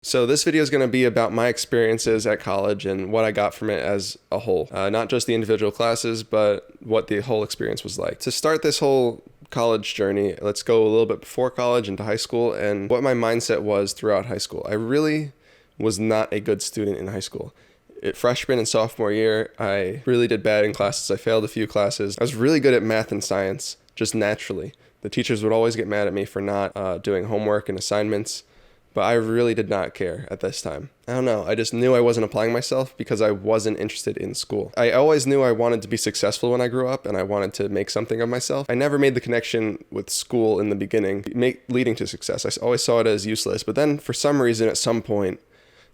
So this video is going to be about my experiences at college and what I got from it as a whole. Not just the individual classes, but what the whole experience was like. To start this whole college journey, let's go a little bit before college into high school and what my mindset was throughout high school. I really was not a good student in high school. Freshman and sophomore year, I really did bad in classes. I failed a few classes. I was really good at math and science, just naturally. The teachers would always get mad at me for not doing homework and assignments. But I really did not care at this time. I don't know. I just knew I wasn't applying myself because I wasn't interested in school. I always knew I wanted to be successful when I grew up and I wanted to make something of myself. I never made the connection with school in the beginning, leading to success. I always saw it as useless. But then for some reason, at some point,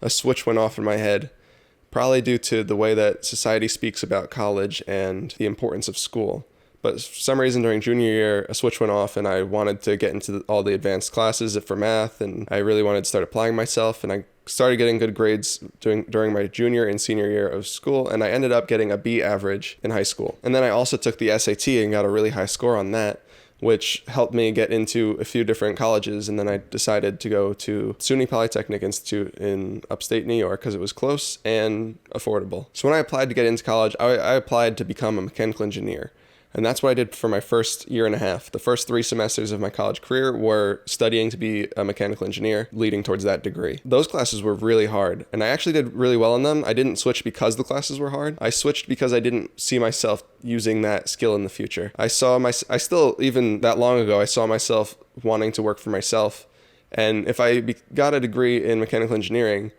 a switch went off in my head, probably due to the way that society speaks about college and the importance of school. But for some reason during junior year, a switch went off and I wanted to get into all the advanced classes for math, and I really wanted to start applying myself, and I started getting good grades during my junior and senior year of school, and I ended up getting a B average in high school. And then I also took the SAT and got a really high score on that, which helped me get into a few different colleges. And then I decided to go to SUNY Polytechnic Institute in upstate New York because it was close and affordable. So when I applied to get into college, I applied to become a mechanical engineer. And that's what I did for my first year and a half. The first 3 semesters of my college career were studying to be a mechanical engineer, leading towards that degree. Those classes were really hard, and I actually did really well in them. I didn't switch because the classes were hard. I switched because I didn't see myself using that skill in the future. Even that long ago, I saw myself wanting to work for myself. And if I got a degree in mechanical engineering,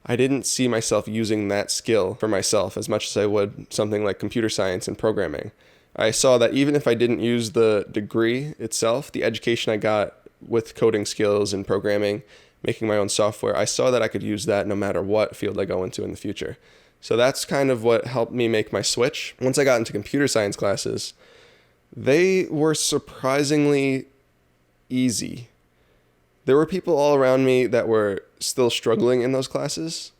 I didn't see myself using that skill for myself as much as I would something like computer science and programming. I saw that even if I didn't use the degree itself, the education I got with coding skills and programming, making my own software, I saw that I could use that no matter what field I go into in the future. So that's kind of what helped me make my switch. Once I got into computer science classes, they were surprisingly easy. There were people all around me that were still struggling in those classes,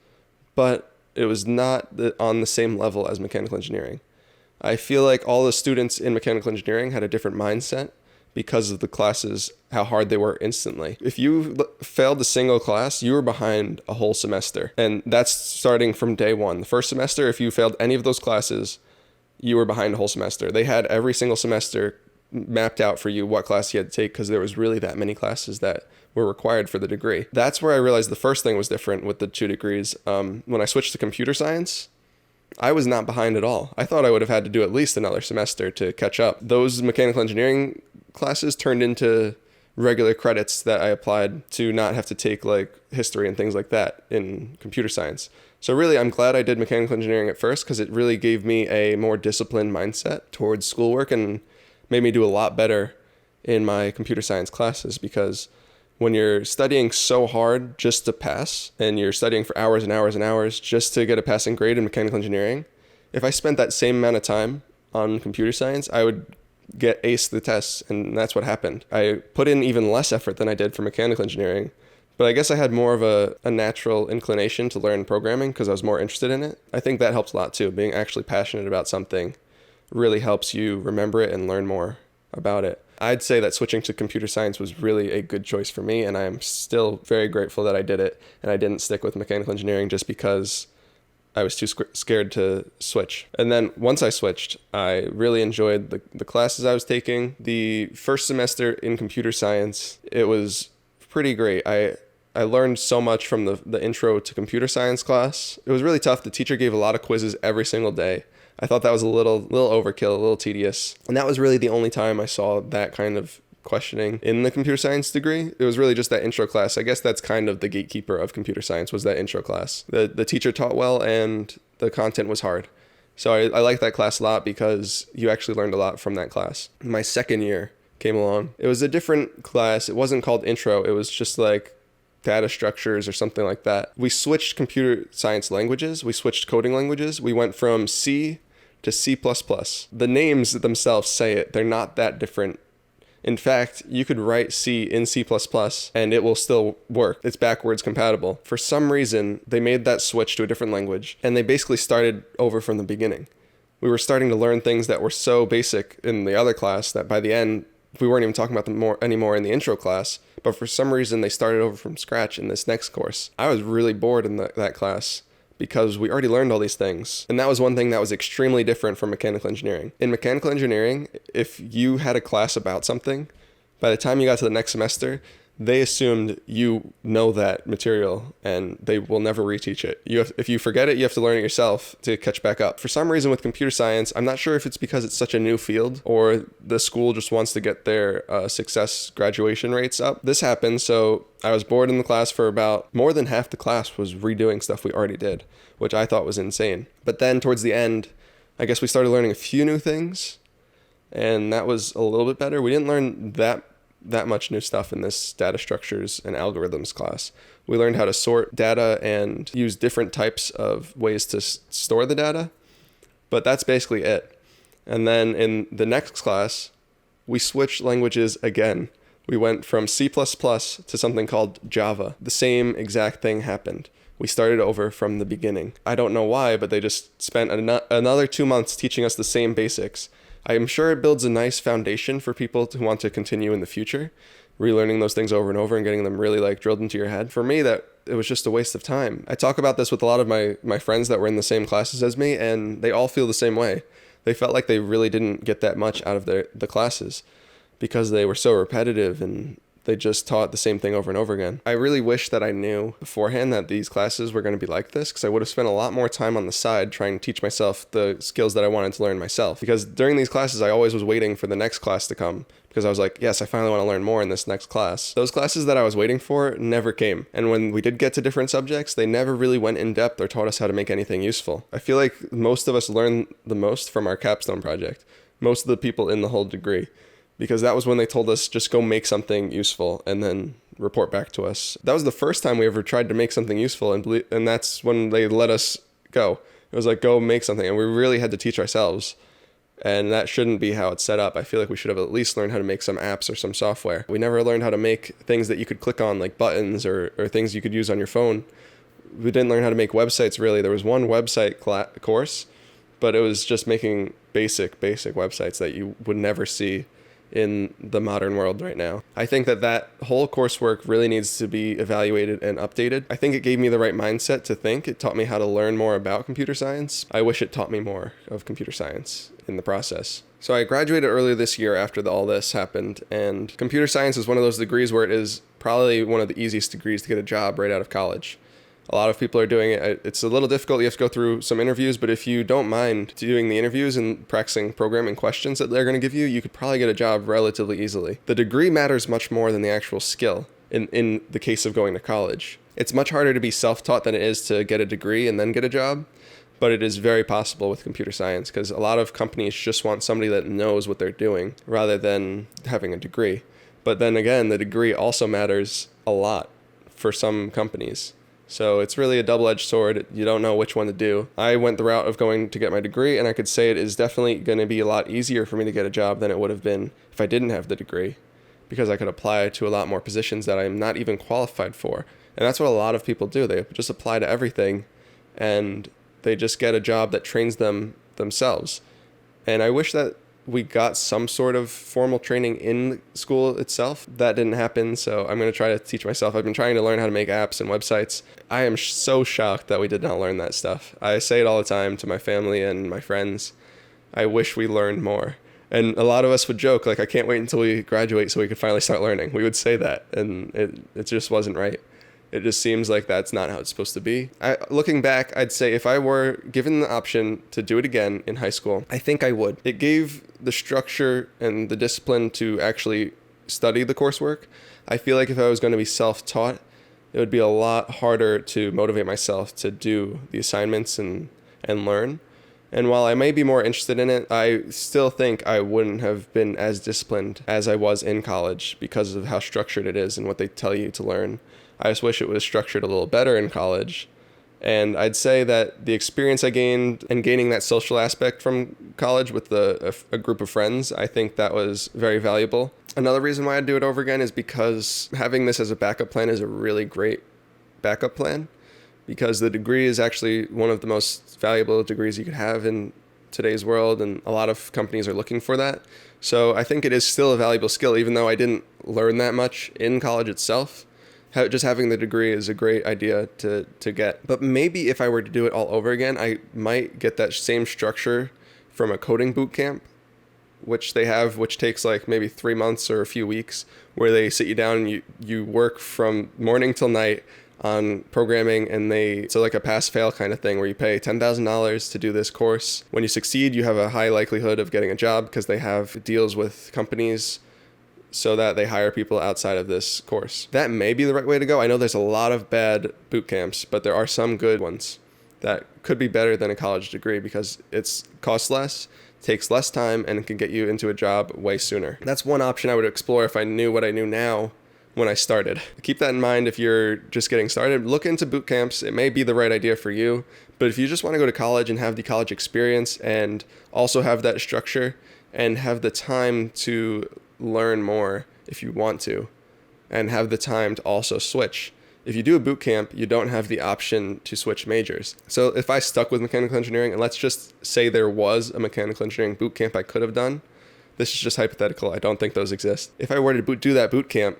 but it was not on the same level as mechanical engineering. I feel like all the students in mechanical engineering had a different mindset because of the classes, how hard they were instantly. If you failed a single class, you were behind a whole semester. And that's starting from day one. The first semester, if you failed any of those classes, you were behind a whole semester. They had every single semester mapped out for you what class you had to take because there was really that many classes that were required for the degree. That's where I realized the first thing was different with the 2 degrees. When I switched to computer science, I was not behind at all. I thought I would have had to do at least another semester to catch up. Those mechanical engineering classes turned into regular credits that I applied to not have to take like history and things like that in computer science. So really, I'm glad I did mechanical engineering at first because it really gave me a more disciplined mindset towards schoolwork and made me do a lot better in my computer science classes, because when you're studying so hard just to pass, and you're studying for hours and hours and hours just to get a passing grade in mechanical engineering, if I spent that same amount of time on computer science, I would get ace the tests, and that's what happened. I put in even less effort than I did for mechanical engineering, but I guess I had more of a natural inclination to learn programming because I was more interested in it. I think that helps a lot too. Being actually passionate about something really helps you remember it and learn more about it. I'd say that switching to computer science was really a good choice for me, and I am still very grateful that I did it and I didn't stick with mechanical engineering just because I was too scared to switch. And then once I switched, I really enjoyed the classes I was taking. The first semester in computer science, it was pretty great. I learned so much from the intro to computer science class. It was really tough. The teacher gave a lot of quizzes every single day. I thought that was a little overkill, a little tedious. And that was really the only time I saw that kind of questioning in the computer science degree. It was really just that intro class. I guess that's kind of the gatekeeper of computer science, was that intro class. The teacher taught well and the content was hard. So I liked that class a lot because you actually learned a lot from that class. My second year came along. It was a different class. It wasn't called intro. It was just like data structures or something like that. We switched computer science languages. We switched coding languages. We went from C to C++. The names themselves say it. They're not that different. In fact, you could write C in C++ and it will still work. It's backwards compatible. For some reason, they made that switch to a different language, and they basically started over from the beginning. We were starting to learn things that were so basic in the other class that by the end, we weren't even talking about them anymore in the intro class, but for some reason they started over from scratch in this next course. I was really bored in that class because we already learned all these things. And that was one thing that was extremely different from mechanical engineering. In mechanical engineering, if you had a class about something, by the time you got to the next semester, they assumed you know that material and they will never reteach it. If you forget it, you have to learn it yourself to catch back up. For some reason with computer science, I'm not sure if it's because it's such a new field or the school just wants to get their success graduation rates up. This happened, so I was bored in the class for about more than half the class was redoing stuff we already did, which I thought was insane. But then towards the end, I guess we started learning a few new things, and that was a little bit better. We didn't learn that much new stuff in this data structures and algorithms class. We learned how to sort data and use different types of ways to store the data, but that's basically it. And then in the next class, we switched languages again. We went from C++ to something called Java. The same exact thing happened. We started over from the beginning. I don't know why, but they just spent another 2 months teaching us the same basics. I am sure it builds a nice foundation for people who want to continue in the future, relearning those things over and over and getting them really like drilled into your head. For me, that it was just a waste of time. I talk about this with a lot of my friends that were in the same classes as me, and they all feel the same way. They felt like they really didn't get that much out of the classes because they were so repetitive and they just taught the same thing over and over again. I really wish that I knew beforehand that these classes were going to be like this, because I would have spent a lot more time on the side trying to teach myself the skills that I wanted to learn myself. Because during these classes, I always was waiting for the next class to come, because I was like, yes, I finally want to learn more in this next class. Those classes that I was waiting for never came. And when we did get to different subjects, they never really went in depth or taught us how to make anything useful. I feel like most of us learned the most from our capstone project, most of the people in the whole degree, because that was when they told us just go make something useful and then report back to us. That was the first time we ever tried to make something useful, and that's when they let us go. It was like, go make something, and we really had to teach ourselves. And that shouldn't be how it's set up. I feel like we should have at least learned how to make some apps or some software. We never learned how to make things that you could click on, like buttons or things you could use on your phone. We didn't learn how to make websites, really. There was one website course, but it was just making basic websites that you would never see in the modern world right now. I think that whole coursework really needs to be evaluated and updated. I think it gave me the right mindset to think. It taught me how to learn more about computer science. I wish it taught me more of computer science in the process. So I graduated earlier this year after all this happened, and computer science is one of those degrees where it is probably one of the easiest degrees to get a job right out of college. A lot of people are doing it. It's a little difficult. You have to go through some interviews, but if you don't mind doing the interviews and practicing programming questions that they're going to give you, you could probably get a job relatively easily. The degree matters much more than the actual skill in the case of going to college. It's much harder to be self-taught than it is to get a degree and then get a job, but it is very possible with computer science because a lot of companies just want somebody that knows what they're doing rather than having a degree. But then again, the degree also matters a lot for some companies. So it's really a double-edged sword. You don't know which one to do. I went the route of going to get my degree, and I could say it is definitely going to be a lot easier for me to get a job than it would have been if I didn't have the degree, because I could apply to a lot more positions that I'm not even qualified for. And that's what a lot of people do. They just apply to everything, and they just get a job that trains them themselves. And I wish that we got some sort of formal training in school itself. That didn't happen, so I'm going to try to teach myself. I've been trying to learn how to make apps and websites. I am so shocked that we did not learn that stuff. I say it all the time to my family and my friends. I wish we learned more. And a lot of us would joke, like, I can't wait until we graduate so we could finally start learning. We would say that, and it just wasn't right. It just seems like that's not how it's supposed to be. Looking back, I'd say if I were given the option to do it again in high school, I think I would. It gave the structure and the discipline to actually study the coursework. I feel like if I was going to be self-taught, it would be a lot harder to motivate myself to do the assignments and learn. And while I may be more interested in it, I still think I wouldn't have been as disciplined as I was in college because of how structured it is and what they tell you to learn. I just wish it was structured a little better in college. And I'd say that the experience I gained and gaining that social aspect from college with a group of friends, I think that was very valuable. Another reason why I'd do it over again is because having this as a backup plan is a really great backup plan, because the degree is actually one of the most valuable degrees you could have in today's world, and a lot of companies are looking for that. So I think it is still a valuable skill, even though I didn't learn that much in college itself. Just having the degree is a great idea to get. But maybe if I were to do it all over again, I might get that same structure from a coding boot camp, which they have, which takes like maybe 3 months or a few weeks, where they sit you down and you work from morning till night on programming, and so like a pass-fail kind of thing where you pay $10,000 to do this course. When you succeed, you have a high likelihood of getting a job because they have deals with companies so that they hire people outside of this course. That may be the right way to go. I know there's a lot of bad boot camps, but there are some good ones that could be better than a college degree because it's costs less, takes less time, and it can get you into a job way sooner. That's one option I would explore if I knew what I knew now when I started. Keep that in mind if you're just getting started. Look into boot camps. It may be the right idea for you, but if you just want to go to college and have the college experience and also have that structure and have the time to learn more if you want to, and have the time to also switch. If you do a boot camp, you don't have the option to switch majors. So if I stuck with mechanical engineering, and let's just say there was a mechanical engineering boot camp I could have done, this is just hypothetical, I don't think those exist. If I were to do that boot camp,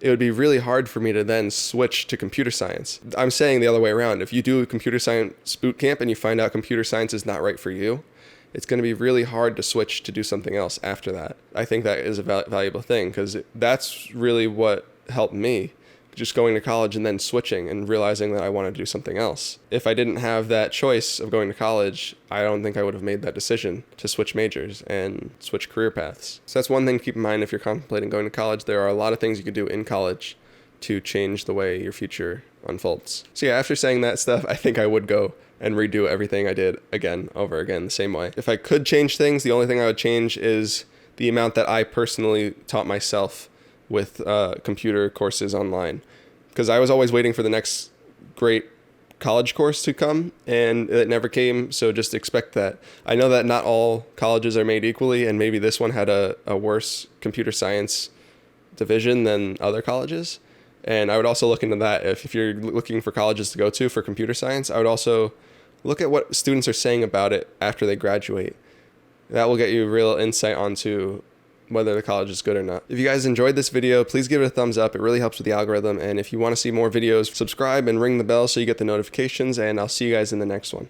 it would be really hard for me to then switch to computer science. I'm saying the other way around. If you do a computer science boot camp and you find out computer science is not right for you, it's going to be really hard to switch to do something else after that. I think that is a valuable thing because that's really what helped me, just going to college and then switching and realizing that I want to do something else. If I didn't have that choice of going to college, I don't think I would have made that decision to switch majors and switch career paths. So that's one thing to keep in mind if you're contemplating going to college. There are a lot of things you could do in college to change the way your future unfolds. So yeah, after saying that stuff, I think I would go and redo everything I did again, over again, the same way. If I could change things, the only thing I would change is the amount that I personally taught myself with computer courses online. Because I was always waiting for the next great college course to come, and it never came, so just expect that. I know that not all colleges are made equally, and maybe this one had a worse computer science division than other colleges. And I would also look into that. If you're looking for colleges to go to for computer science, I would also look at what students are saying about it after they graduate. That will get you real insight onto whether the college is good or not. If you guys enjoyed this video, please give it a thumbs up. It really helps with the algorithm. And if you want to see more videos, subscribe and ring the bell so you get the notifications. And I'll see you guys in the next one.